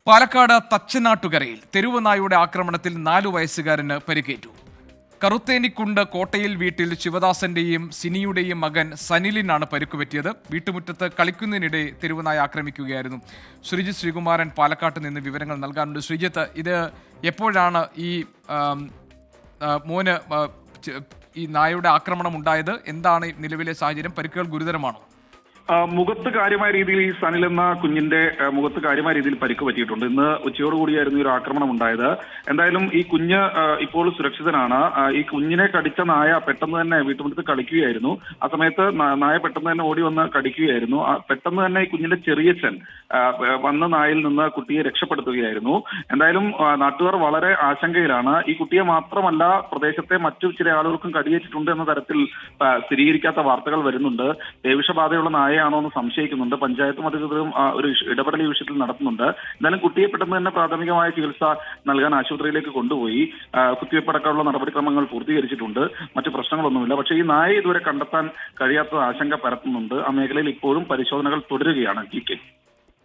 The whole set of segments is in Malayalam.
പാലക്കാട് തച്ചനാട്ടുകരയിൽ തെരുവ് നായുടെ ആക്രമണത്തിൽ 4 വയസ്സുകാരന് പരിക്കേറ്റു. കറുത്തേനിക്കുണ്ട് കോട്ടയിൽ വീട്ടിൽ ശിവദാസന്റെയും സിനിയുടെയും മകൻ സനിലിനാണ് പരിക്കുപറ്റിയത്. വീട്ടുമുറ്റത്ത് കളിക്കുന്നതിനിടെ തെരുവുനായ ആക്രമിക്കുകയായിരുന്നു. ശ്രീജിത്ത് ശ്രീകുമാരൻ പാലക്കാട്ട് നിന്ന് വിവരങ്ങൾ നൽകാനുണ്ട്. ശ്രീജിത്ത്, ഇത് എപ്പോഴാണ് ഈ മോന് ഈ നായയുടെ ആക്രമണം ഉണ്ടായത്? എന്താണ് നിലവിലെ സാഹചര്യം? പരിക്കുകൾ ഗുരുതരമാണോ? മുഖത്ത് കാര്യമായ രീതിയിൽ ഈ സനിൽ എന്ന കുഞ്ഞിന്റെ മുഖത്ത് കാര്യമായ രീതിയിൽ പരിക്ക് പറ്റിയിട്ടുണ്ട്. ഇന്ന് ഉച്ചയോടുകൂടിയായിരുന്നു ഈ ഒരു ആക്രമണം ഉണ്ടായത്. എന്തായാലും ഈ കുഞ്ഞ് ഇപ്പോൾ സുരക്ഷിതനാണ്. ഈ കുഞ്ഞിനെ കടിച്ച നായ പെട്ടെന്ന് തന്നെ വീട്ടുമുറ്റത്ത് കളിക്കുകയായിരുന്നു. ആ സമയത്ത് നായ പെട്ടെന്ന് തന്നെ ഓടി വന്ന് കടിക്കുകയായിരുന്നു. പെട്ടെന്ന് തന്നെ ഈ കുഞ്ഞിന്റെ ചെറിയച്ഛൻ വന്ന നായിൽ നിന്ന് കുട്ടിയെ രക്ഷപ്പെടുത്തുകയായിരുന്നു. എന്തായാലും നാട്ടുകാർ വളരെ ആശങ്കയിലാണ്. ഈ കുട്ടിയെ മാത്രമല്ല, പ്രദേശത്തെ മറ്റു ചില ആളുകൾക്കും കടിയേറ്റിട്ടുണ്ട് എന്ന തരത്തിൽ സ്ഥിരീകരിക്കാത്ത വാർത്തകൾ വരുന്നുണ്ട്. പേവിഷബാധയുള്ള നായ ആണോ എന്ന് സംശയിക്കുന്നുണ്ട്. പഞ്ചായത്തും അധികൃതരും ഒരു ഇടപെടൽ ഈ വിഷയത്തിൽ നടത്തുന്നുണ്ട്. എന്തായാലും കുട്ടിയെ പെട്ടെന്ന് തന്നെ പ്രാഥമികമായ ചികിത്സ നൽകാൻ ആശുപത്രിയിലേക്ക് കൊണ്ടുപോയി. കുത്തിവയ്പ്പടക്കമുള്ള നടപടിക്രമങ്ങൾ പൂർത്തീകരിച്ചിട്ടുണ്ട്. മറ്റു പ്രശ്നങ്ങളൊന്നുമില്ല. പക്ഷേ ഈ നായയെ ഇതുവരെ കണ്ടെത്താൻ കഴിയാത്ത ആശങ്ക പരത്തുന്നുണ്ട്. ആ മേഖലയിൽ ഇപ്പോഴും പരിശോധനകൾ തുടരുകയാണ്.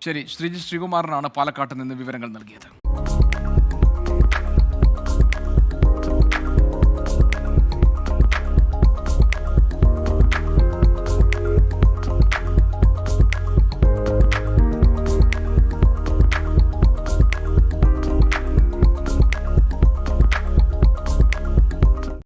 ശരി, ശ്രീജിത്ത് ശ്രീകുമാരനാണ് പാലക്കാട്ട് നിന്ന് വിവരങ്ങൾ നൽകിയത്.